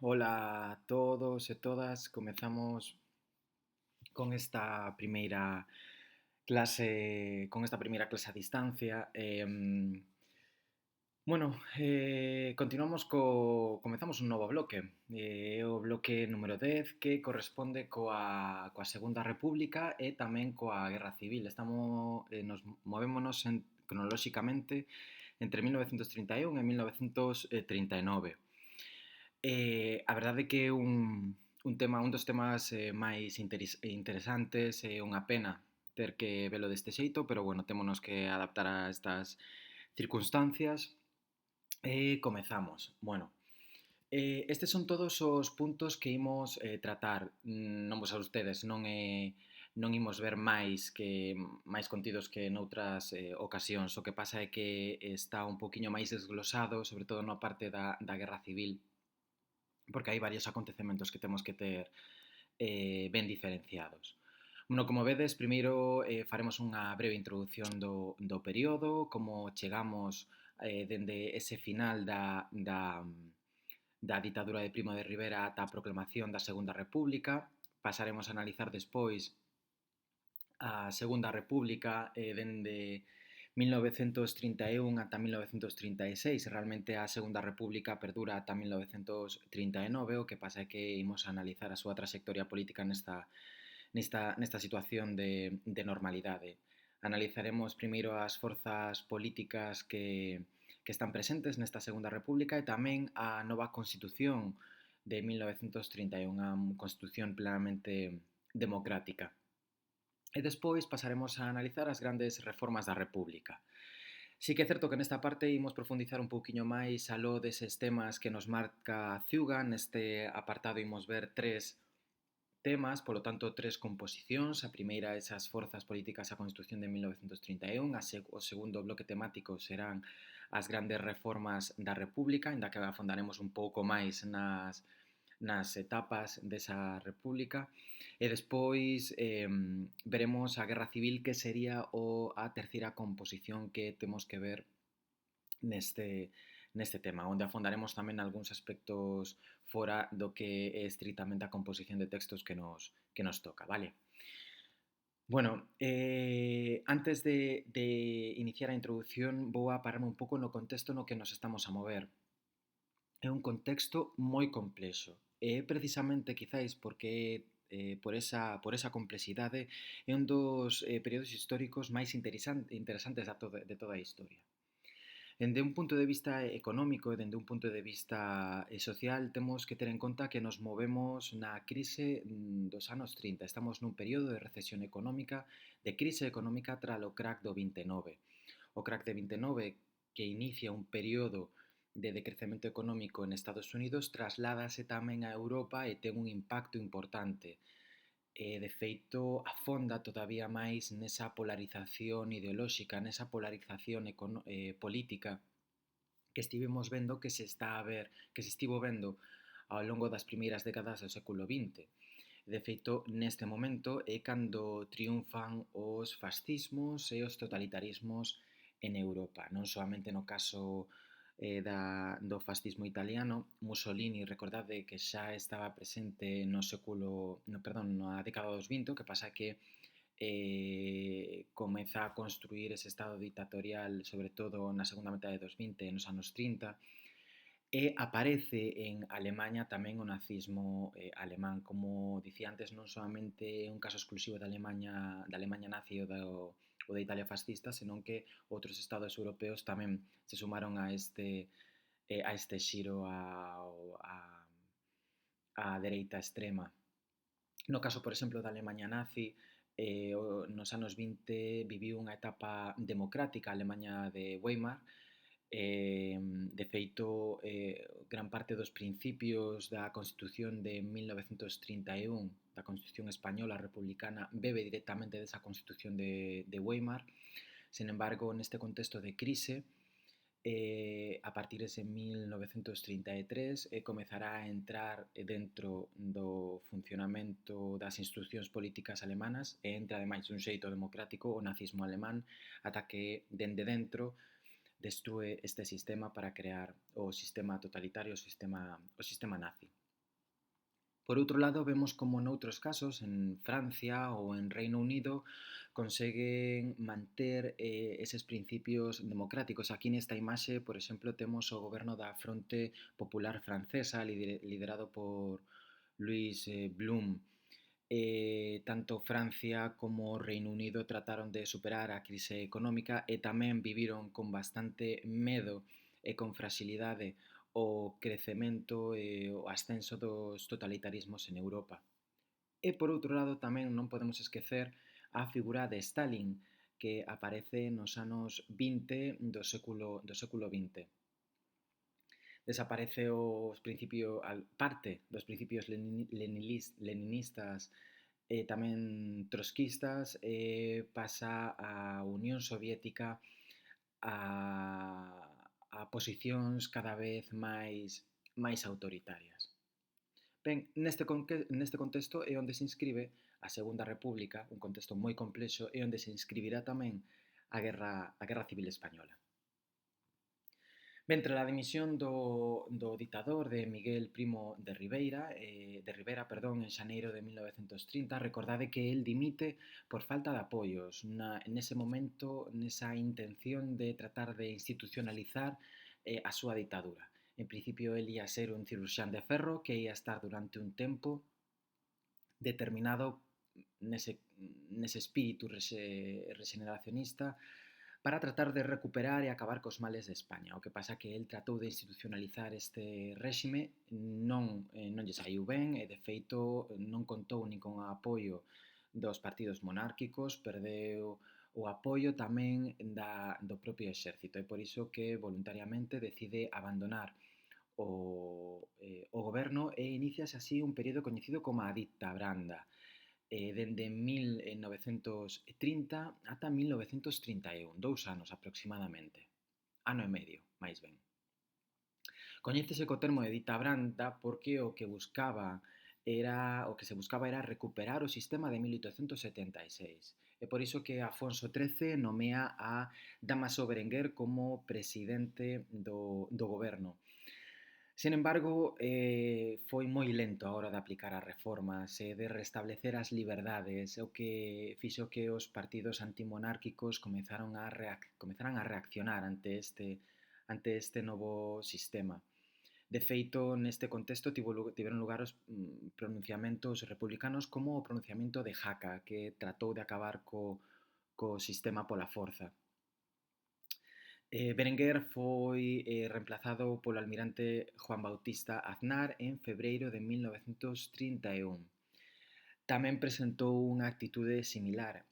Hola a todos e todas. Comezamos con esta primeira clase a distancia. Continuamos comezamos un novo bloque. É o bloque número 10 que corresponde coa Segunda República e tamén coa Guerra Civil. Nos movémonos cronolóxicamente entre 1931 e 1939. A verdade é que é un dos temas máis interesantes. É unha pena ter que velo deste xeito, pero bueno, témonos que adaptar a estas circunstancias e comezamos. Estes son todos os puntos que imos tratar. Non vos a ustedes, non imos ver máis contidos que noutras ocasións. O que pasa é que está un poquiño máis desglosado, sobre todo na parte da Guerra Civil, porque hai varios acontecementos que temos que ter ben diferenciados. Como vedes, primeiro faremos unha breve introdución do período, como chegamos dende ese final da ditadura de Primo de Rivera ata a proclamación da Segunda República. Pasaremos a analizar despois a Segunda República dende 1931 ata 1936. Realmente a Segunda República perdura ata 1939, o que pasa é que imos a analizar a súa trayectoria política nesta situación de normalidade. Analizaremos primeiro as forzas políticas que están presentes nesta Segunda República e tamén a nova Constitución de 1931, unha Constitución plenamente democrática. E despois pasaremos a analizar as grandes reformas da República. Sí que é certo que nesta parte imos profundizar un pouquiño máis aló deses temas que nos marca Ciuga. Neste apartado imos ver tres temas, polo tanto, tres composicións. A primeira, esas forzas políticas á Constitución de 1931. O segundo bloque temático serán as grandes reformas da República, inda que afondaremos un pouco máis nas etapas desa república. E despois veremos a Guerra Civil, que sería a terceira composición que temos que ver neste tema, onde afondaremos tamén algúns aspectos fora do que é estritamente a composición de textos que nos toca, vale? Antes de iniciar a introdución, vou a pararme un pouco no contexto no que nos estamos a mover. É un contexto moi complexo. E precisamente, quizáis, porque por esa complexidade, é un dos períodos históricos máis interesantes de toda a historia. Dende un punto de vista económico e dende un punto de vista social, temos que ter en conta que nos movemos na crise dos anos 30. Estamos nun período de recesión económica, de crise económica tras o crack do 29. O crack de 29, que inicia un período de decrecemento económico en Estados Unidos, trasládase tamén a Europa e ten un impacto importante. De feito, afonda todavía máis nesa polarización ideolóxica, nesa polarización política que estivemos vendo, que se estivo vendo ao longo das primeiras décadas do século XX. De feito, neste momento é cando triunfan os fascismos e os totalitarismos en Europa. Non soamente no caso do fascismo italiano. Mussolini, recordade que xa estaba presente na década dos 20, o que pasa que comeza a construir ese estado dictatorial, sobre todo na segunda metade dos 20 e nos anos 30, e aparece en Alemanha tamén o nazismo alemán. Como dicía antes, non solamente é un caso exclusivo da Alemanha nazi ou da Italia fascista, senón que outros estados europeos tamén se sumaron a este xiro á dereita extrema. No caso, por exemplo, da Alemanha nazi, nos anos 20 viviu unha etapa democrática a Alemanha de Weimar. De feito, gran parte dos principios da Constitución de 1931, da Constitución española republicana, bebe directamente desa Constitución de Weimar. Sen embargo, neste contexto de crise, a partir de 1933 comezará a entrar dentro do funcionamento das institucións políticas alemanas e entra ademais dun xeito democrático o nazismo alemán, ata que dende dentro destrúe este sistema para crear o sistema totalitario, o sistema nazi. Por outro lado, vemos como noutros casos, en Francia ou en Reino Unido, conseguen manter eses principios democráticos. Aquí nesta imaxe, por exemplo, temos o goberno da Fronte Popular Francesa, liderado por Louis Blum. Tanto Francia como Reino Unido trataron de superar a crise económica e tamén viviron con bastante medo e con fragilidade o crecemento e o ascenso dos totalitarismos en Europa. E por outro lado tamén non podemos esquecer a figura de Stalin, que aparece nos anos 20 do século XX. Desaparece parte dos principios leninistas e tamén trotskistas, pasa a Unión Soviética a posicións cada vez máis autoritarias. Ben, neste contexto é onde se inscribe a Segunda República, un contexto moi complexo, e onde se inscribirá tamén a Guerra Civil Española. Ben, tras a dimisión do ditador de Miguel Primo de Rivera, en xaneiro de 1930, recordade que el dimite por falta de apoios nese momento, nesa intención de tratar de institucionalizar a súa ditadura. En principio, el ia ser un cirurxán de ferro que ia estar durante un tempo determinado nese espírito regeneracionista para tratar de recuperar e acabar cos males de España. O que pasa que el tratou de institucionalizar este réxime, non lle saiu ben e, de feito, non contou nin con o apoio dos partidos monárquicos, perdeu o apoio tamén do propio exército, e por iso que voluntariamente decide abandonar o goberno e iniciase así un período coñecido como a dicta branda, dende 1930 ata 1931, 2 anos aproximadamente, ano e medio, máis ben. Coñécese co termo de dita branda porque o que se buscaba era recuperar o sistema de 1876. É por iso que Afonso XIII nomea a Dámaso Berenguer como presidente do goberno. Sen embargo, foi moi lento a hora de aplicar as reformas e de restablecer as liberdades, o que fixo que os partidos antimonárquicos comezaran a reaccionar ante este novo sistema. De feito, neste contexto tiveron lugar os pronunciamentos republicanos como o pronunciamento de Jaca, que tratou de acabar co sistema pola forza. Berenguer foi reemplazado polo almirante Juan Bautista Aznar en febreiro de 1931. Tamén presentou unha actitude similar.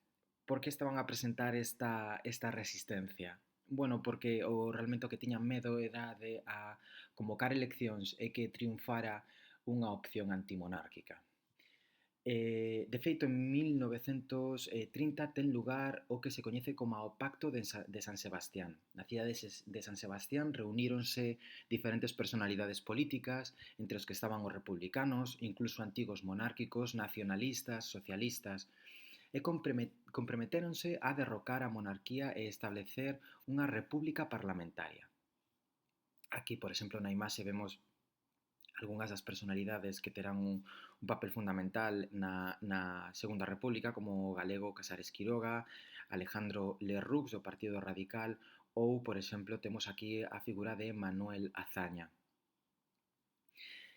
Por que estaban a presentar esta resistencia? Bueno, porque realmente o que tiñan medo era de convocar eleccións e que triunfara unha opción antimonárquica. De feito, en 1930 ten lugar o que se coñece como o Pacto de San Sebastián. Na cidade de San Sebastián reuníronse diferentes personalidades políticas, entre os que estaban os republicanos, incluso antigos monárquicos, nacionalistas, socialistas, e comprometéronse a derrocar a monarquía e establecer unha república parlamentaria. Aquí, por exemplo, na imaxe vemos algunhas das personalidades que terán un papel fundamental na Segunda República, como o galego Casares Quiroga, Alejandro Lerroux do Partido Radical ou, por exemplo, temos aquí a figura de Manuel Azaña.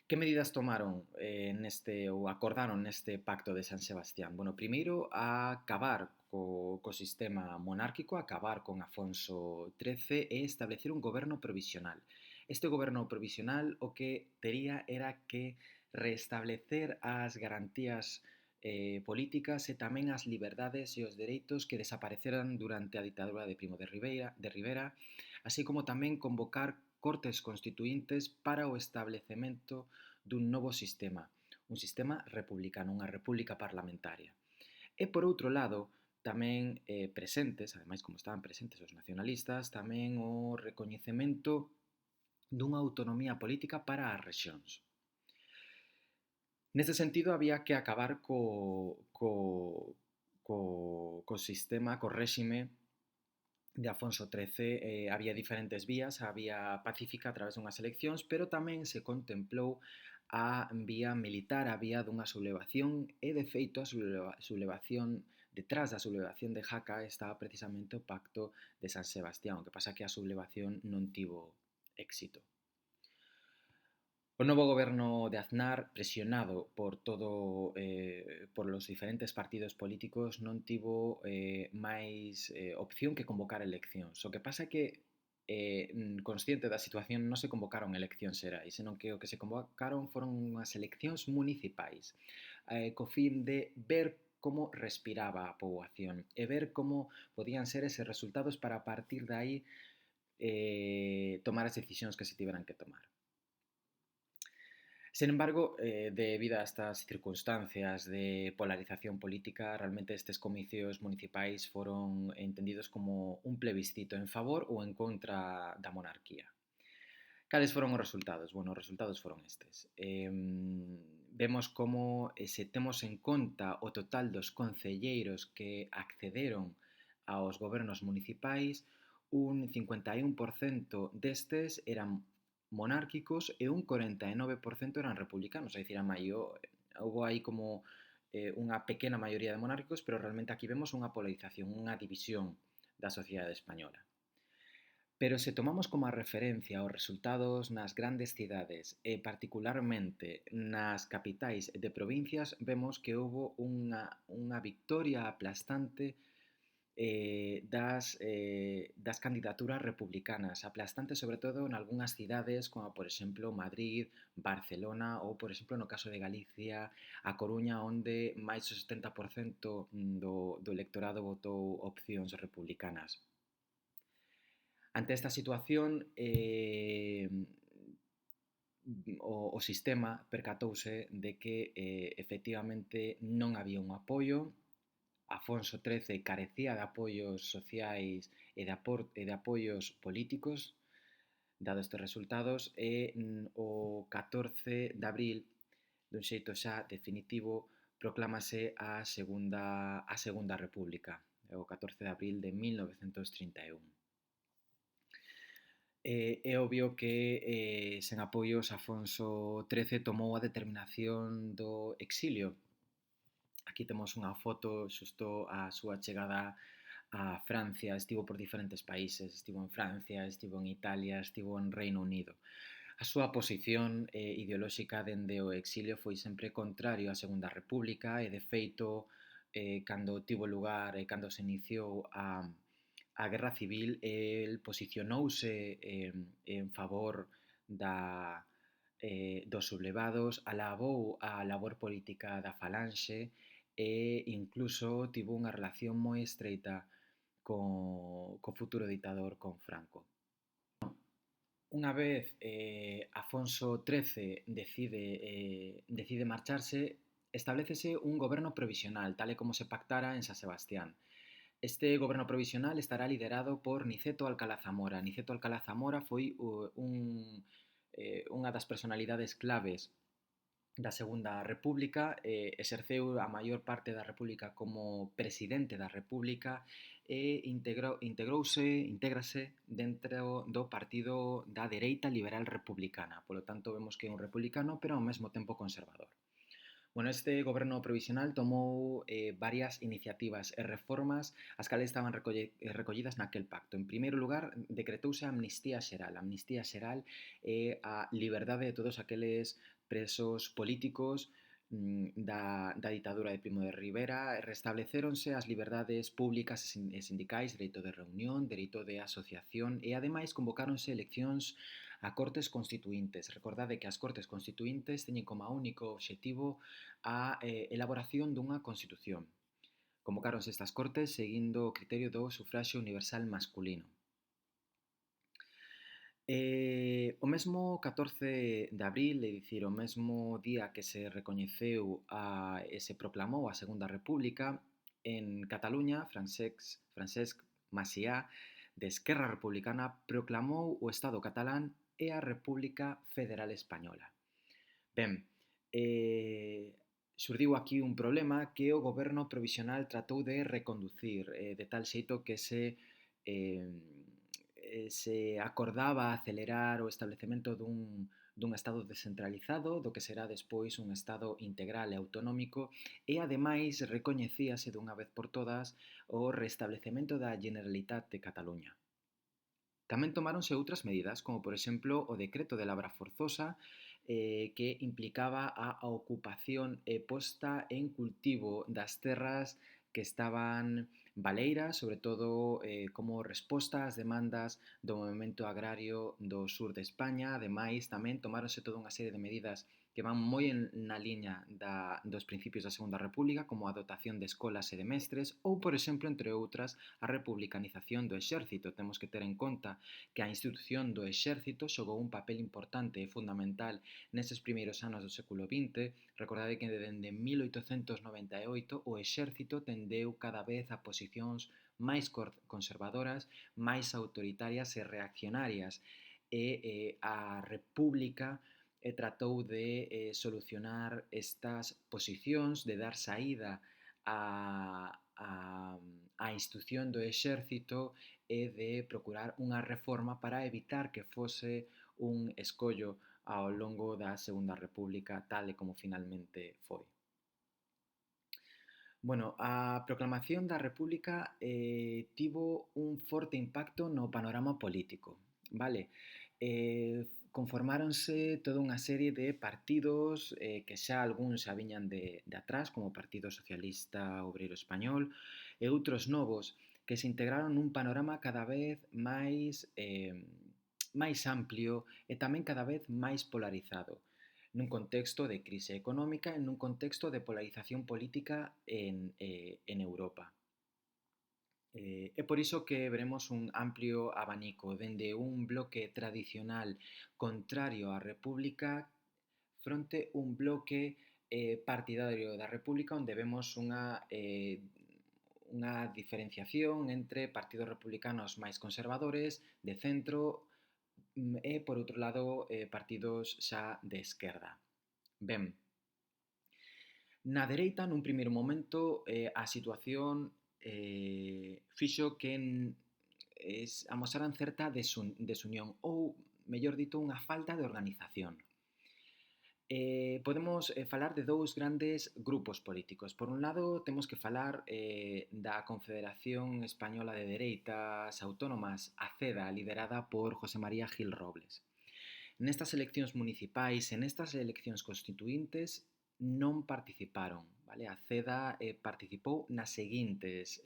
Que medidas tomaron ou acordaron neste Pacto de San Sebastián? Bueno, primeiro, acabar co sistema monárquico, acabar con Afonso XIII e establecer un goberno provisional. Este goberno provisional o que tería era que restablecer as garantías políticas e tamén as liberdades e os dereitos que desapareceran durante a ditadura de Primo de Rivera, así como tamén convocar cortes constituíntes para o establecemento dun novo sistema, un sistema republicano, unha república parlamentaria. E por outro lado, tamén presentes, ademais como estaban presentes os nacionalistas, tamén o recoñecemento dunha autonomía política para as rexións. Neste sentido, había que acabar co sistema, co réxime de Afonso XIII. Había diferentes vías, a vía pacífica a través dunhas eleccións, pero tamén se contemplou a vía militar, a vía dunha sublevación, e de feito a sublevación, detrás da sublevación de Jaca estaba precisamente o pacto de San Sebastián, o que pasa que a sublevación non tivo éxito. O novo goberno de Aznar, presionado por los diferentes partidos políticos, non tivo máis opción que convocar eleccións. O que pasa é que, consciente da situación, non se convocaron eleccións xerais, senón que o que se convocaron foron unhas eleccións municipais, co fin de ver como respiraba a poboación e ver como podían ser eses resultados para a partir de aí tomar as decisións que se tiveran que tomar. Sin embargo, debido a estas circunstancias de polarización política, realmente estes comicios municipais foron entendidos como un plebiscito en favor ou en contra da monarquía. Cales foron os resultados? Bueno, os resultados foron estes. Vemos como, se temos en conta o total dos concelleiros que accederon aos gobernos municipais, un 51% destes eran monárquicos e un 49% eran republicanos, é dicir, houve aí como unha pequena maioría de monárquicos, pero realmente aquí vemos unha polarización, unha división da sociedade española. Pero se tomamos como a referencia os resultados nas grandes cidades e particularmente nas capitais de provincias, vemos que houve unha victoria aplastante das candidaturas republicanas, aplastante sobre todo en algunhas cidades como por exemplo Madrid, Barcelona ou por exemplo no caso de Galicia, A Coruña, onde máis do 70% do electorado votou opcións republicanas. Ante esta situación, o sistema percatouse de que efectivamente non había un apoio. Afonso XIII carecía de apoios sociais e de apoios políticos, dados estes resultados, e o 14 de abril, dun xeito xa definitivo, proclámase a Segunda República, o 14 de abril de 1931. É obvio que sen apoios Afonso XIII tomou a determinación do exilio. Aquí temos unha foto xusto a súa chegada a Francia, estivo por diferentes países, estivo en Francia, estivo en Italia, estivo en Reino Unido. A súa posición ideolóxica dende o exilio foi sempre contrario á Segunda República e, de feito, cando tivo lugar e cando se iniciou a Guerra Civil, el posicionouse en favor dos sublevados, alabou a labor política da Falanxe e incluso tivo unha relación moi estreita co futuro ditador, con Franco. Unha vez Afonso XIII decide marcharse, establecese un goberno provisional, tal e como se pactara en San Sebastián. Este goberno provisional estará liderado por Niceto Alcalá Zamora. Niceto Alcalá Zamora foi unha das personalidades claves da Segunda República, exerceu a maior parte da República como presidente da República e intégrase dentro do partido da dereita liberal republicana. Polo tanto, vemos que é un republicano, pero ao mesmo tempo conservador. Bueno, este goberno provisional tomou varias iniciativas e reformas as cales estaban recollidas naquel pacto. En primeiro lugar, decretouse a amnistía xeral. A amnistía xeral é a liberdade de todos aqueles presos políticos da ditadura de Primo de Rivera. Restableceronse as liberdades públicas e sindicais, dereito de reunión, dereito de asociación e, ademais, convocáronse eleccións a Cortes Constituíntes. Recordade que as Cortes Constituíntes teñen como único obxectivo a elaboración dunha Constitución. Convocáronse estas Cortes seguindo o criterio do sufraxio universal masculino. O mesmo 14 de abril, é dicir, o mesmo día que se recoñeceu e se proclamou a Segunda República, en Cataluña, Francesc Macià, de Esquerra Republicana, proclamou o Estado catalán e a República Federal Española. Ben, xurdiu aquí un problema que o goberno provisional tratou de reconducir, de tal xeito que se acordaba acelerar o establecemento dun Estado descentralizado do que será despois un Estado integral e autonómico e ademais recoñecíase dunha vez por todas o restablecemento da Generalitat de Cataluña. Tamén tomáronse outras medidas, como por exemplo o decreto de labra forzosa, que implicaba a ocupación e posta en cultivo das terras que estaban baleiras, sobre todo como resposta ás demandas do movimento agrario do sur de España. Ademais, tamén tomáronse toda unha serie de medidas que van moi na liña dos principios da Segunda República, como a dotación de escolas e de mestres, ou, por exemplo, entre outras, a republicanización do exército. Temos que ter en conta que a institución do exército xogou un papel importante e fundamental neses primeiros anos do século XX. Recordade que dende 1898 o exército tendeu cada vez a posicións máis conservadoras, máis autoritarias e reaccionarias, e a República tratou de solucionar estas posicións, de dar saída a institución do exército e de procurar unha reforma para evitar que fose un escollo ao longo da Segunda República, tal e como finalmente foi. Bueno, a proclamación da República tivo un forte impacto no panorama político, vale? Conformáronse toda unha serie de partidos que xa algúns xa viñan de atrás, como o Partido Socialista Obreiro Español, e outros novos que se integraron nun panorama cada vez máis amplio e tamén cada vez máis polarizado, nun contexto de crise económica e nun contexto de polarización política en Europa. É por iso que veremos un amplio abanico, dende un bloque tradicional contrario á República fronte un bloque partidario da República, onde vemos unha diferenciación entre partidos republicanos máis conservadores, de centro, e, por outro lado, partidos xa de esquerda. Ben, na dereita, nun primeiro momento, a situación fixo que amosaran certa desunión ou, mellor dito, unha falta de organización. Podemos falar de dous grandes grupos políticos. Por un lado, temos que falar da Confederación Española de Dereitas Autónomas, a CEDA, liderada por José María Gil Robles. Nestas eleccións municipais e nestas eleccións constituíntes non participaron, vale? A CEDA participou nas seguintes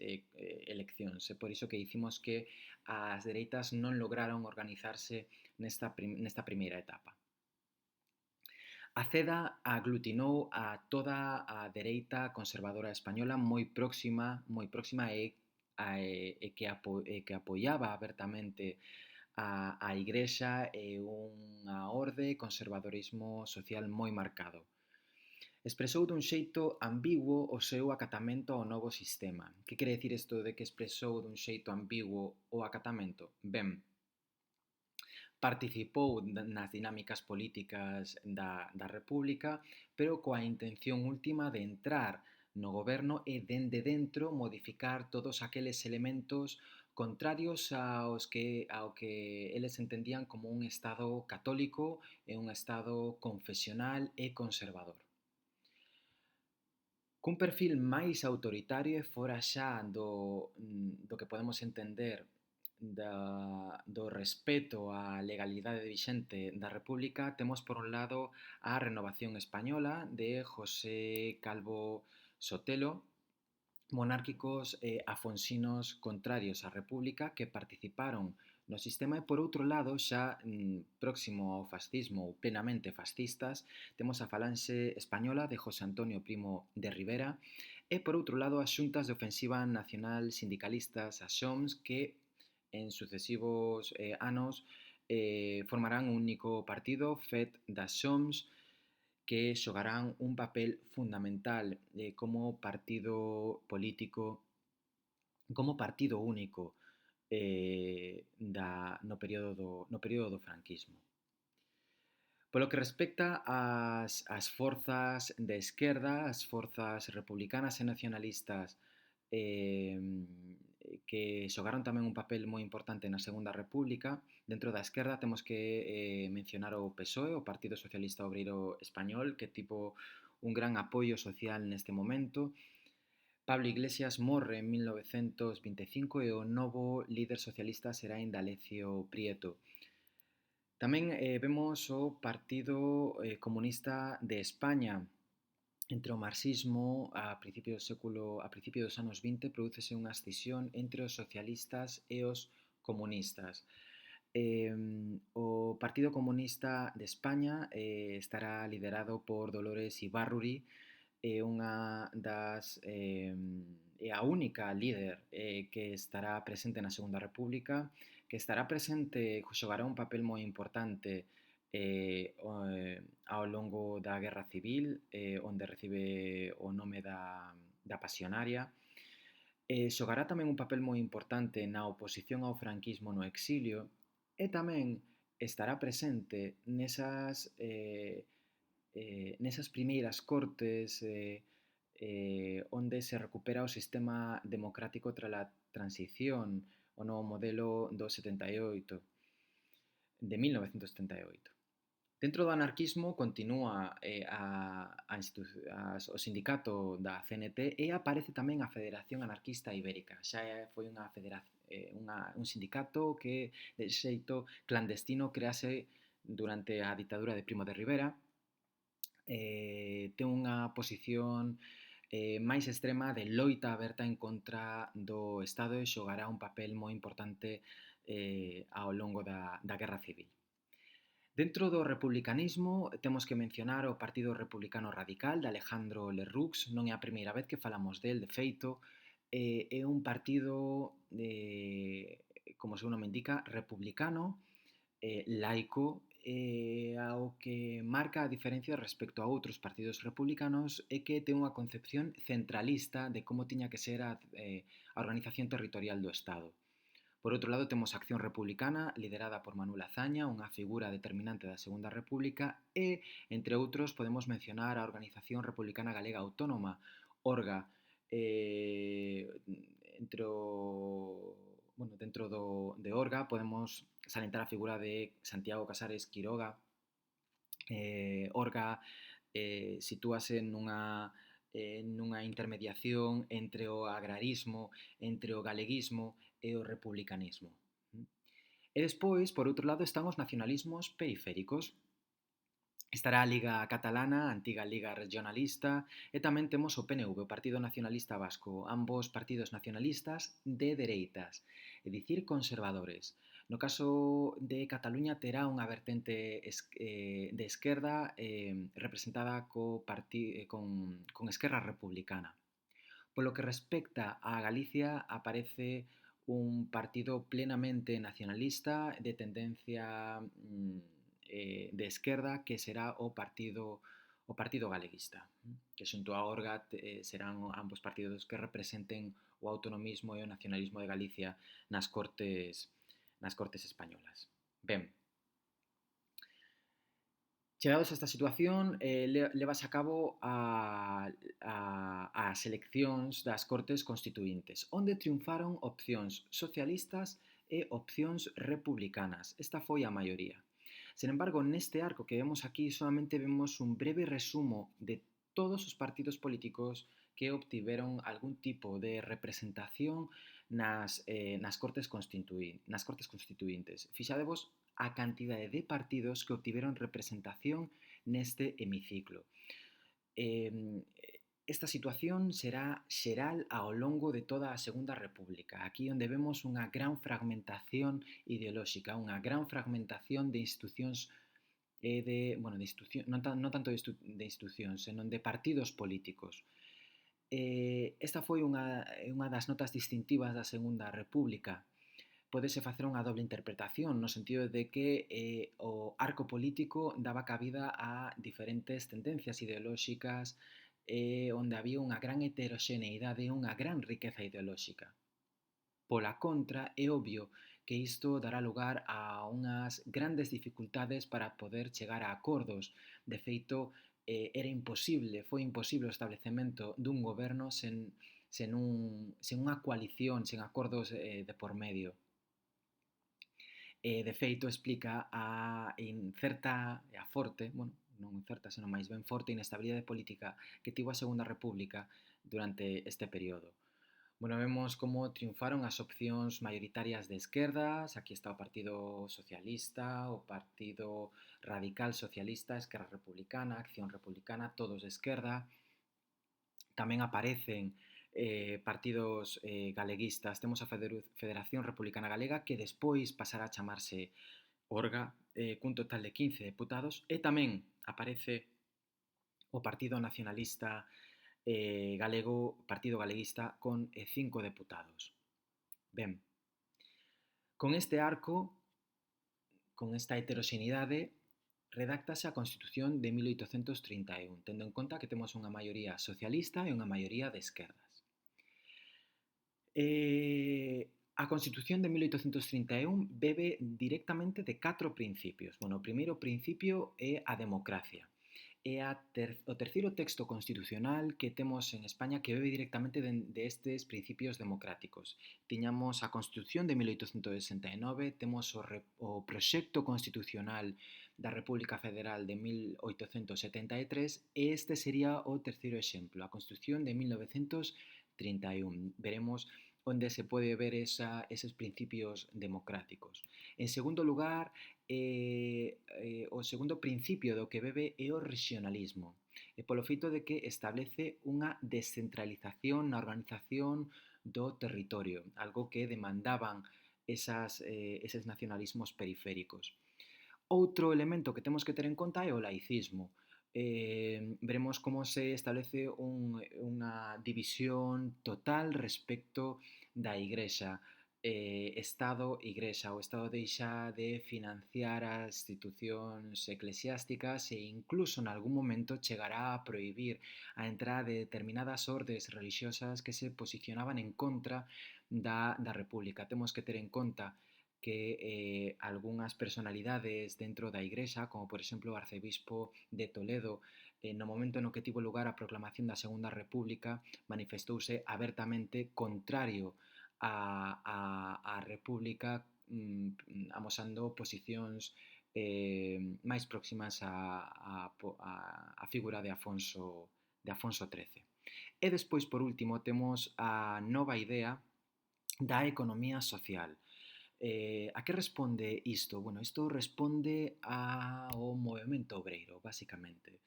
eleccións, e por iso que dicimos que as dereitas non lograron organizarse nesta primeira etapa. A CEDA aglutinou a toda a dereita conservadora española moi próxima e que apoiaba abertamente a Igrexa e unha orde e conservadorismo social moi marcado. Expresou dun xeito ambiguo o seu acatamento ao novo sistema. Que quere dicir isto de que expresou dun xeito ambiguo o acatamento? Ben, participou nas dinámicas políticas da República, pero coa intención última de entrar no goberno e dende dentro modificar todos aqueles elementos contrarios ao que eles entendían como un Estado católico e un Estado confesional e conservador. Cun perfil máis autoritario e fora xa do que podemos entender do respeto á legalidade vixente da República, temos por un lado a Renovación Española de José Calvo Sotelo, monárquicos afonsinos contrarios á República que participaron no sistema, e por outro lado, xa próximo ao fascismo ou plenamente fascistas, temos a Falanxe Española de José Antonio Primo de Rivera, e por outro lado as xuntas de ofensiva nacional sindicalistas, as XOMS, que en sucesivos anos formarán un único partido, FET das XOMS, que xogarán un papel fundamental como partido político, como partido único no período do franquismo. Polo que respecta ás forzas de esquerda, as forzas republicanas e nacionalistas que xogaron tamén un papel moi importante na Segunda República. Dentro da esquerda temos que mencionar o PSOE, o Partido Socialista Obreiro Español, que tivo un gran apoio social neste momento. Pablo Iglesias morre en 1925 e o novo líder socialista será Indalecio Prieto. Tamén vemos o Partido Comunista de España. Entre o marxismo a principio dos anos 20 prodúcese unha escisión entre os socialistas e os comunistas. O Partido Comunista de España estará liderado por Dolores Ibárruri, unha das é a única líder que estará presente na Segunda República, que estará presente, xogará un papel moi importante ao longo da Guerra Civil, onde recibe o nome da Pasionaria. Xogará tamén un papel moi importante na oposición ao franquismo no exilio e tamén estará presente nesas primeiras cortes onde se recupera o sistema democrático tras a transición, o novo modelo do 78, de 1978. Dentro do anarquismo continúa o sindicato da CNT e aparece tamén a Federación Anarquista Ibérica. Xa foi un sindicato que de xeito clandestino crease durante a ditadura de Primo de Rivera. Ten unha posición máis extrema de loita aberta en contra do Estado e xogará un papel moi importante ao longo da Guerra Civil. Dentro do republicanismo temos que mencionar o Partido Republicano Radical de Alejandro Lerroux. Non é a primeira vez que falamos del, de feito. É un partido, como o seu nome indica, republicano, laico, ao que marca a diferencia respecto a outros partidos republicanos é que ten unha concepción centralista de como tiña que ser a organización territorial do Estado. Por outro lado, temos a Acción Republicana, liderada por Manuel Azaña, unha figura determinante da Segunda República, e, entre outros, podemos mencionar a Organización Republicana Galega Autónoma, ORGA. Dentro de ORGA podemos salientar a figura de Santiago Casares Quiroga. ORGA sitúase nunha intermediación entre o agrarismo, entre o galeguismo e o republicanismo. E despois, por outro lado, están os nacionalismos periféricos. Estará a Liga Catalana, a antiga Liga Regionalista, e tamén temos o PNV, o Partido Nacionalista Vasco, ambos partidos nacionalistas de dereitas, é dicir, conservadores. No caso de Cataluña terá unha vertente de esquerda representada con Esquerra Republicana. Polo que respecta a Galicia, aparece un partido plenamente nacionalista de tendencia de esquerda, que será o Partido Galeguista, que xunto a ORGA serán ambos partidos que representen o autonomismo e o nacionalismo de Galicia nas Cortes españolas. Ben, chegados a esta situación, levase a cabo as eleccións das Cortes Constituíntes, onde triunfaron opcións socialistas e opcións republicanas. Esta foi a maioría. Sen embargo, neste arco que vemos aquí, solamente vemos un breve resumo de todos os partidos políticos que obtiveron algún tipo de representación nas Cortes Constituíntes. Fixadevos a cantidade de partidos que obtiveron representación neste hemiciclo. Esta situación será xeral ao longo de toda a Segunda República, aquí onde vemos unha gran fragmentación ideolóxica, unha gran fragmentación de institucións non tanto de institucións, senón de partidos políticos. Esta foi unha das notas distintivas da Segunda República. Pódese facer unha doble interpretación, no sentido de que o arco político daba cabida a diferentes tendencias ideolóxicas, onde había unha gran heteroxeneidade e unha gran riqueza ideolóxica. Pola contra, é obvio que isto dará lugar a unhas grandes dificultades para poder chegar a acordos. De feito, foi imposible o establecemento dun goberno sen sen unha coalición, sen acordos de por medio. De feito, explica a incerta e a forte, bueno, non incerta, senón máis ben forte inestabilidade política que tivo a Segunda República durante este período. Bueno, vemos como triunfaron as opcións maioritarias de esquerdas. Aquí está o Partido Socialista, o Partido Radical Socialista, Esquerra Republicana, Acción Republicana, todos de esquerda. Tamén aparecen partidos galeguistas. Temos a Federación Republicana Galega, que despois pasará a chamarse Orga, cun total de 15 deputados. E tamén aparece o Partido Nacionalista galego, Partido Galeguista, con 5 deputados. Ben, con este arco, con esta heteroxeneidade, redáctase a Constitución de 1831, tendo en conta que temos unha maioría socialista e unha maioría de esquerdas. A Constitución de 1831 bebe directamente de 4 principios. Bueno, o primeiro principio é a democracia. É o terceiro texto constitucional que temos en España que bebe directamente destes principios democráticos. Tiñamos a Constitución de 1869, temos o proxecto constitucional da República Federal de 1873 e este sería o terceiro exemplo, a Constitución de 1931. Veremos onde se pode ver eses principios democráticos. En segundo lugar, o segundo principio do que bebe é o regionalismo, polo feito de que establece unha descentralización na organización do territorio, algo que demandaban eses nacionalismos periféricos. Outro elemento que temos que ter en conta é o laicismo. Veremos como se establece unha división total respecto da Igrexa. Estado-Igrexa. O Estado deixa de financiar as institucións eclesiásticas e incluso en algún momento chegará a prohibir a entrada de determinadas ordes religiosas que se posicionaban en contra da República. Temos que ter en conta que algunhas personalidades dentro da Igrexa, como por exemplo o arcebispo de Toledo, no momento no que tivo lugar a proclamación da Segunda República, manifestouse abertamente contrario a República, amosando posicións máis próximas a figura de Afonso XIII. E despois, por último, temos a nova idea da economía social. A que responde isto? Bueno, isto responde ao movemento obreiro, basicamente.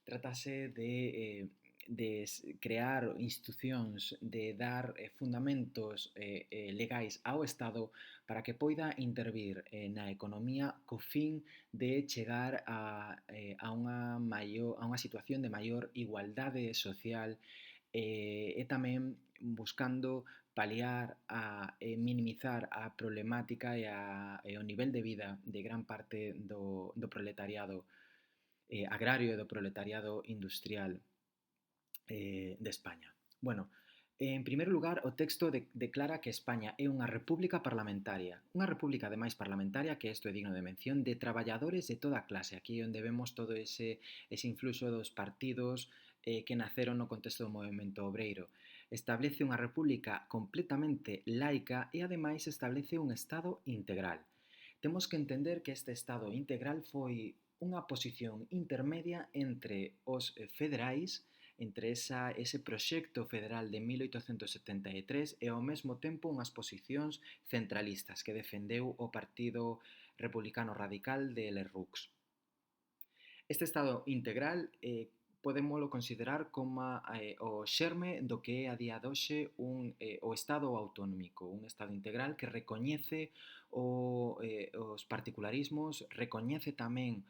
Trátase de crear institucións, de dar fundamentos legais ao Estado para que poida intervir na economía co fin de chegar a unha situación de maior igualdade social e tamén buscando paliar e minimizar a problemática e o nivel de vida de gran parte do proletariado agrario e do proletariado industrial de España. Bueno, en primeiro lugar, o texto declara que España é unha república parlamentaria. Unha república, ademais, parlamentaria, que isto é digno de mención, de traballadores de toda clase. Aquí onde vemos todo ese influxo dos partidos que naceron no contexto do movemento obreiro. Establece unha república completamente laica e, ademais, establece un Estado integral. Temos que entender que este Estado integral foi unha posición intermedia entre os federais, entre ese proxecto federal de 1873 e ao mesmo tempo unhas posicións centralistas que defendeu o Partido Republicano Radical de Lerroux. Este Estado integral podémolo considerar como o xerme do que é a día de hoxe o Estado autonómico, un Estado integral que recoñece os particularismos, recoñece tamén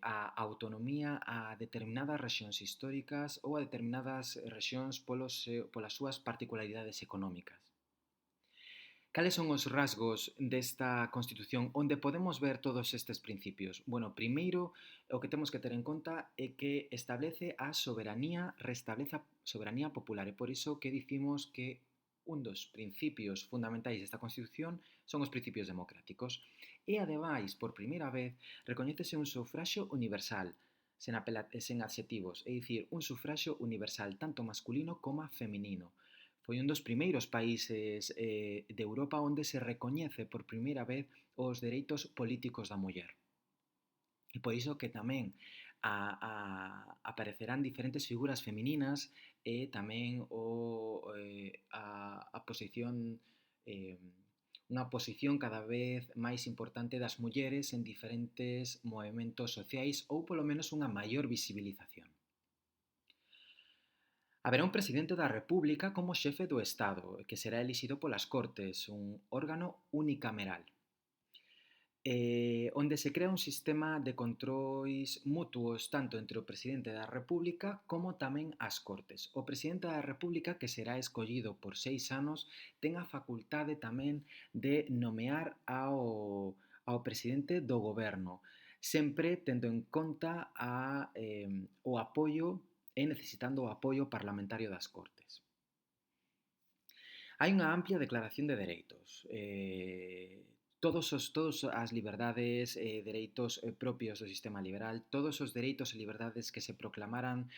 a autonomía a determinadas rexións históricas ou a determinadas rexións polas súas particularidades económicas. Cales son os rasgos desta Constitución onde podemos ver todos estes principios? Bueno, primeiro, o que temos que ter en conta é que establece a soberanía, restablece a soberanía popular e por iso que dicimos que un dos principios fundamentais desta Constitución son os principios democráticos. E, ademais, por primeira vez, recoñécese un sufraxio universal. sen adxetivos, é dicir, un sufraxo universal tanto masculino como feminino. Foi un dos primeiros países de Europa onde se recoñece por primeira vez os dereitos políticos da muller. E por iso que tamén aparecerán diferentes figuras femininas e tamén a posición eh, unha posición cada vez máis importante das mulleres en diferentes movementos sociais ou polo menos unha maior visibilización. Haberá un presidente da República como xefe do Estado, que será elixido polas Cortes, un órgano unicameral, onde se crea un sistema de controis mutuos tanto entre o Presidente da República como tamén as Cortes. O Presidente da República, que será escollido por 6 anos, ten a facultade tamén de nomear ao Presidente do Goberno, sempre tendo en conta o apoio e necesitando o apoio parlamentario das Cortes. Hai unha amplia declaración de dereitos. Todas as liberdades e dereitos propios do sistema liberal, todos os dereitos e liberdades que se proclamaran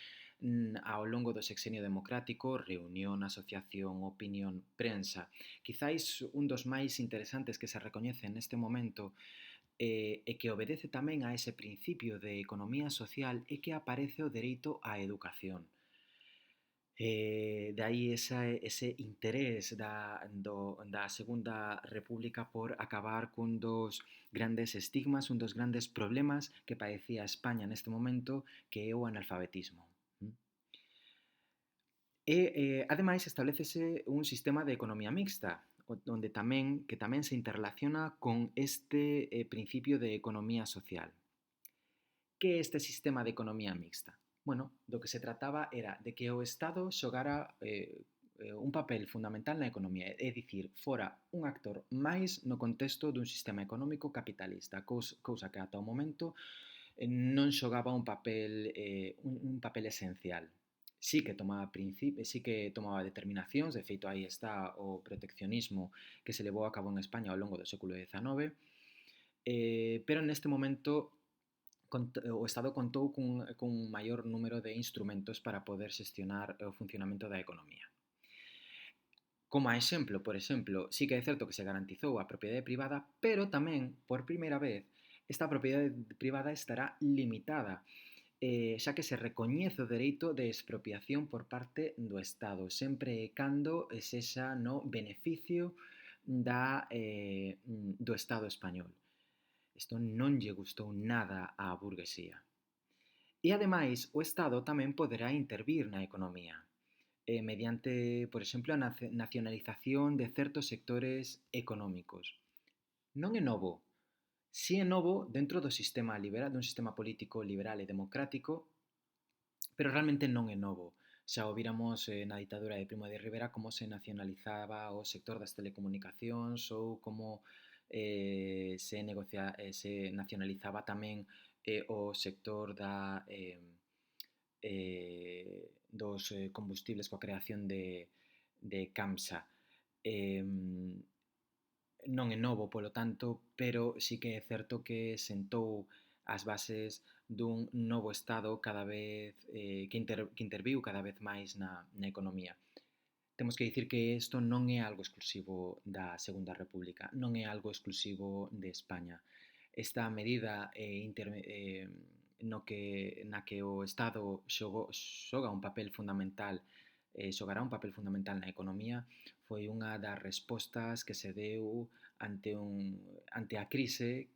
ao longo do sexenio democrático, reunión, asociación, opinión, prensa. Quizáis un dos máis interesantes que se recoñece neste momento e que obedece tamén a ese principio de economía social é que aparece o dereito á educación. De aí ese interés da Segunda República por acabar cun dos grandes estigmas, un dos grandes problemas que padecía España neste momento, que é o analfabetismo. Ademais, establecese un sistema de economía mixta, onde que tamén se interrelaciona con este principio de economía social. Que é este sistema de economía mixta? Bueno, do que se trataba era de que o Estado xogara un papel fundamental na economía, é dicir, fora un actor máis no contexto dun sistema económico capitalista, cousa que ata o momento non xogaba un papel esencial. Sí que tomaba determinacións, de feito aí está o proteccionismo que se levou a cabo en España ao longo do século XIX, pero neste momento o Estado contou cun maior número de instrumentos para poder xestionar o funcionamento da economía. Como a exemplo, por exemplo, sí que é certo que se garantizou a propiedade privada, pero tamén, por primeira vez, esta propiedade privada estará limitada, xa que se recoñece o dereito de expropiación por parte do Estado, sempre e cando sexa no beneficio do Estado español. Isto non lle gustou nada á burguesía. E, ademais, o Estado tamén poderá intervir na economía, mediante, por exemplo, a nacionalización de certos sectores económicos. Non é novo. Si é novo dentro do sistema liberal, dun sistema político liberal e democrático, pero realmente non é novo. Xa o víramos na ditadura de Primo de Rivera como se nacionalizaba o sector das telecomunicacións ou como se nacionalizaba tamén o sector dos combustibles coa creación de CAMSA. Non é novo, polo tanto, pero sí que é certo que sentou as bases dun novo Estado cada vez que interviu cada vez máis na economía. Temos que dicir que isto non é algo exclusivo da Segunda República, non é algo exclusivo de España. Esta medida na que o Estado xoga un papel fundamental xogará un papel fundamental na economía foi unha das respostas que se deu ante a crise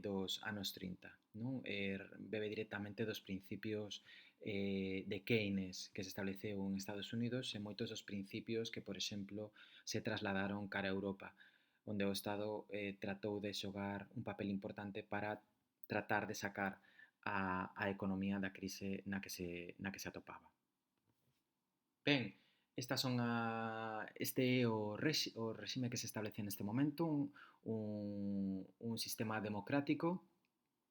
dos anos 30. Non? Bebe directamente dos principios de Keynes que se estableceu en Estados Unidos e moitos dos principios que, por exemplo, se trasladaron cara a Europa, onde o Estado tratou de xogar un papel importante para tratar de sacar a economía da crise na que se atopaba. Ben, este é o réxime que se establece neste momento, un sistema democrático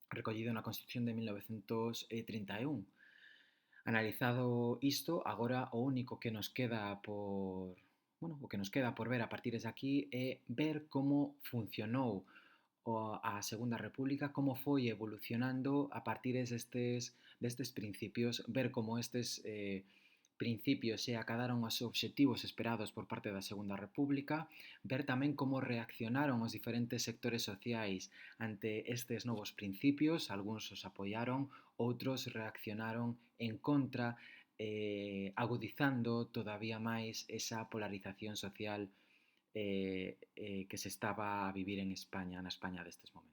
recollido na Constitución de 1931. Analizado isto, agora o único que nos queda por ver a partir de aquí é ver como funcionou a Segunda República, como foi evolucionando a partir destes principios, ver como estes principios se acadaron aos obxectivos esperados por parte da Segunda República, ver tamén como reaccionaron os diferentes sectores sociais ante estes novos principios, algúns os apoiaron, outros reaccionaron en contra, agudizando todavía máis esa polarización social que se estaba a vivir en España, na España destes momentos.